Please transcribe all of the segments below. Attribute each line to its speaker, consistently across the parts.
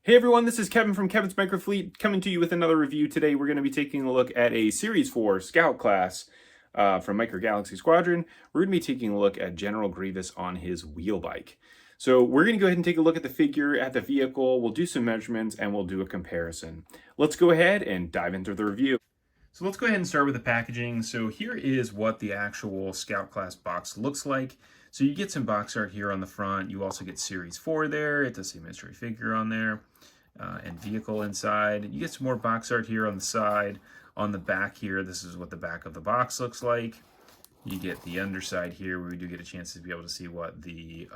Speaker 1: Hey everyone, this is Kevin from Kevin's Microfleet coming to you with another review. Today we're going to be taking a look at a Series 4 Scout Class from Micro Galaxy Squadron. We're going to be taking a look at General Grievous on his wheel bike. So we're going to go ahead and take a look at the figure, at the vehicle, we'll do some measurements, and we'll do a comparison. Let's go ahead and dive into the review. So let's go ahead and start with the packaging. So here is what the actual Scout Class box looks like. So you get some box art here on the front. You also get Series 4 there. It does say mystery figure on there and vehicle inside. You get some more box art here on the side. On the back here, this is what the back of the box looks like. You get the underside here where we do get a chance to be able to see what the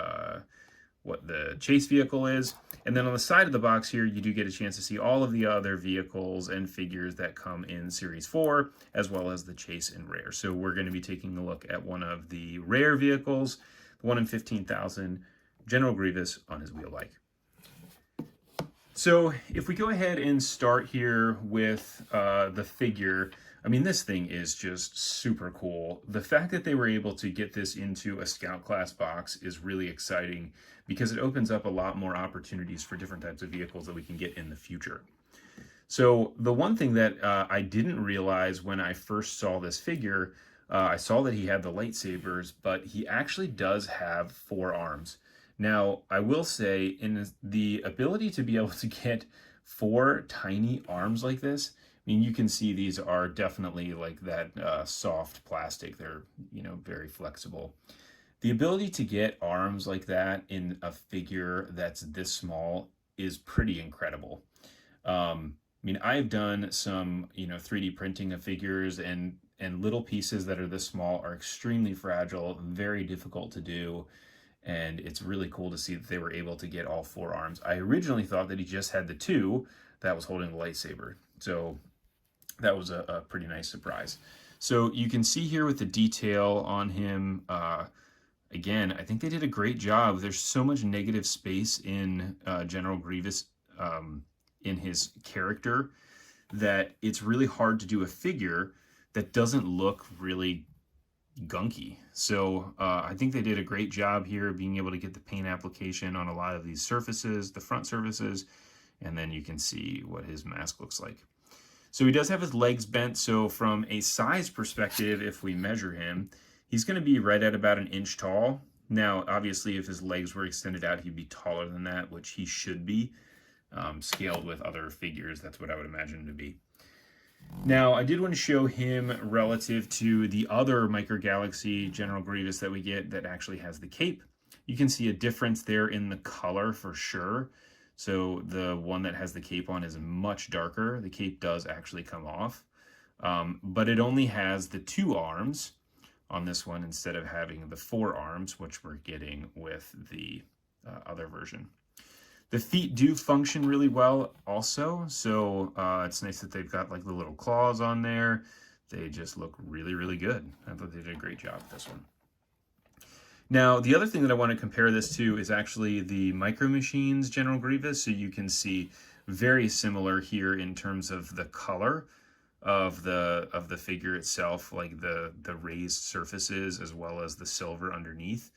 Speaker 1: chase vehicle is. And then on the side of the box here, you do get a chance to see all of the other vehicles and figures that come in Series 4, as well as the chase and rare. So we're going to be taking a look at one of the rare vehicles, the 1 in 15,000, General Grievous on his wheel bike. So if we go ahead and start here with the figure, I mean, this thing is just super cool. The fact that they were able to get this into a Scout Class box is really exciting because it opens up a lot more opportunities for different types of vehicles that we can get in the future. So the one thing that I didn't realize when I first saw this figure, I saw that he had the lightsabers, but he actually does have 4 arms. Now, I will say, in the ability to be able to get 4 tiny arms like this, I mean, you can see these are definitely like that soft plastic. They're, very flexible. The ability to get arms like that in a figure that's this small is pretty incredible. I mean, I've done some, 3D printing of figures, and little pieces that are this small are extremely fragile, very difficult to do. And it's really cool to see that they were able to get all 4 arms. I originally thought that he just had the 2 that was holding the lightsaber. So that was a pretty nice surprise. So you can see here with the detail on him, again, I think they did a great job. There's so much negative space in General Grievous in his character that it's really hard to do a figure that doesn't look really gunky. So I think they did a great job here being able to get the paint application on a lot of these surfaces, the front surfaces, and then you can see what his mask looks like. So he does have his legs bent, so from a size perspective, if we measure him, he's going to be right at about 1 inch tall. Now, obviously, if his legs were extended out, he'd be taller than that, which he should be. Scaled with other figures, that's what I would imagine him to be. Now, I did want to show him relative to the other Micro Galaxy General Grievous that we get that actually has the cape. You can see a difference there in the color for sure. So the one that has the cape on is much darker. The cape does actually come off, but it only has the 2 arms on this one instead of having the 4 arms, which we're getting with the other version. The feet do function really well also, so it's nice that they've got like the little claws on there. They just look really, really good. I thought they did a great job with this one. Now, the other thing that I want to compare this to is actually the Micro Machines General Grievous. So you can see very similar here in terms of the color of the figure itself, like the raised surfaces as well as the silver underneath.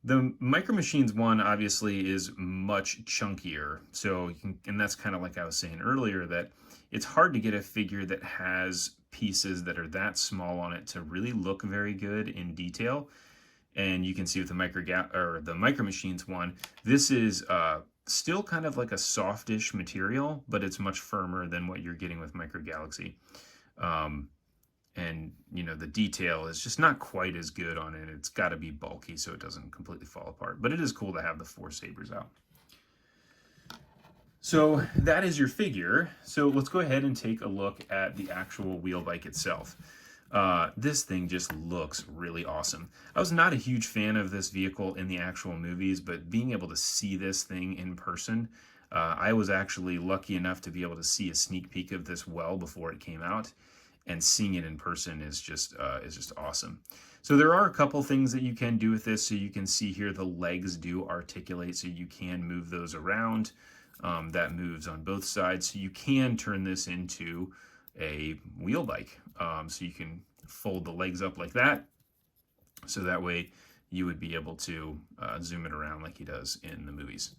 Speaker 1: The Micro Machines one obviously is much chunkier, so and that's kind of like I was saying earlier, that it's hard to get a figure that has pieces that are that small on it to really look very good in detail. And you can see with the Micro Machines one, this is still kind of like a softish material, but it's much firmer than what you're getting with Micro Galaxy. And, the detail is just not quite as good on it. It's got to be bulky so it doesn't completely fall apart. But it is cool to have the 4 sabers out. So that is your figure. So let's go ahead and take a look at the actual wheel bike itself. This thing just looks really awesome. I was not a huge fan of this vehicle in the actual movies, but being able to see this thing in person, I was actually lucky enough to be able to see a sneak peek of this well before it came out. And seeing it in person is just awesome. So there are a couple things that you can do with this. So you can see here the legs do articulate, so you can move those around. That moves on both sides. So you can turn this into a wheel bike. So you can fold the legs up like that. So that way you would be able to zoom it around like he does in the movies.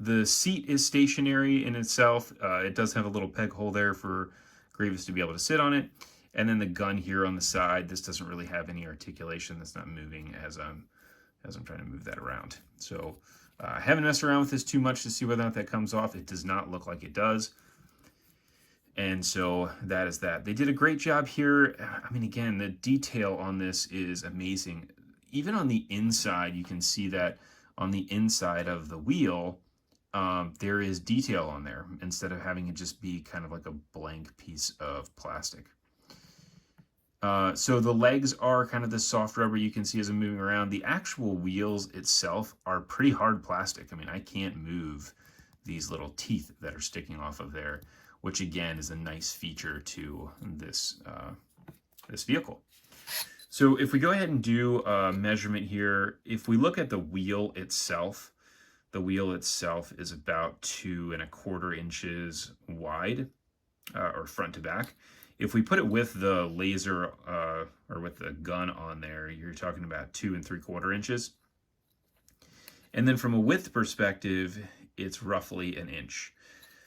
Speaker 1: The seat is stationary in itself. It does have a little peg hole there for Grievous to be able to sit on it. And then the gun here on the side, this doesn't really have any articulation. That's not moving as I'm trying to move that around. So I haven't messed around with this too much to see whether or not that comes off. It does not look like it does. And so that is that. They did a great job here. I mean, again, the detail on this is amazing. Even on the inside, you can see that on the inside of the wheel, there is detail on there instead of having it just be kind of like a blank piece of plastic. So the legs are kind of the soft rubber you can see as I'm moving around. The actual wheels itself are pretty hard plastic. I mean, I can't move these little teeth that are sticking off of there, which again is a nice feature to this, this vehicle. So if we go ahead and do a measurement here, if we look at the wheel itself is about 2¼ inches wide, or front to back. If we put it with the laser or with the gun on there, you're talking about 2¾ inches. And then from a width perspective, it's roughly an inch.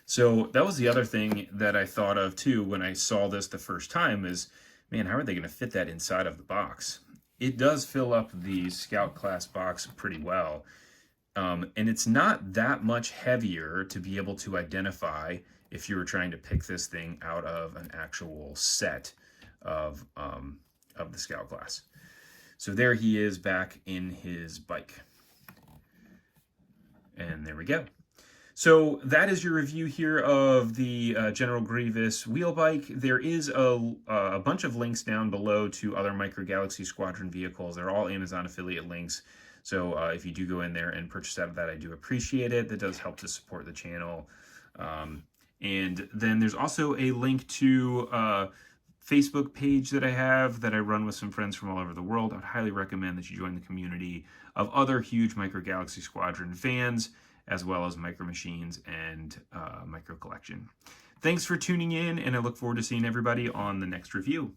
Speaker 1: So that was the other thing that I thought of too when I saw this the first time is, man, how are they going to fit that inside of the box? It does fill up the Scout Class box pretty well. And it's not that much heavier to be able to identify if you were trying to pick this thing out of an actual set of the Scout Class. So there he is back in his bike. And there we go. So that is your review here of the General Grievous wheel bike. There is a bunch of links down below to other Micro Galaxy Squadron vehicles. They're all Amazon affiliate links. So if you do go in there and purchase out of that, I do appreciate it. That does help to support the channel. And then there's also a link to a Facebook page that I have that I run with some friends from all over the world. I would highly recommend that you join the community of other huge Micro Galaxy Squadron fans, as well as Micro Machines and Micro Collection. Thanks for tuning in, and I look forward to seeing everybody on the next review.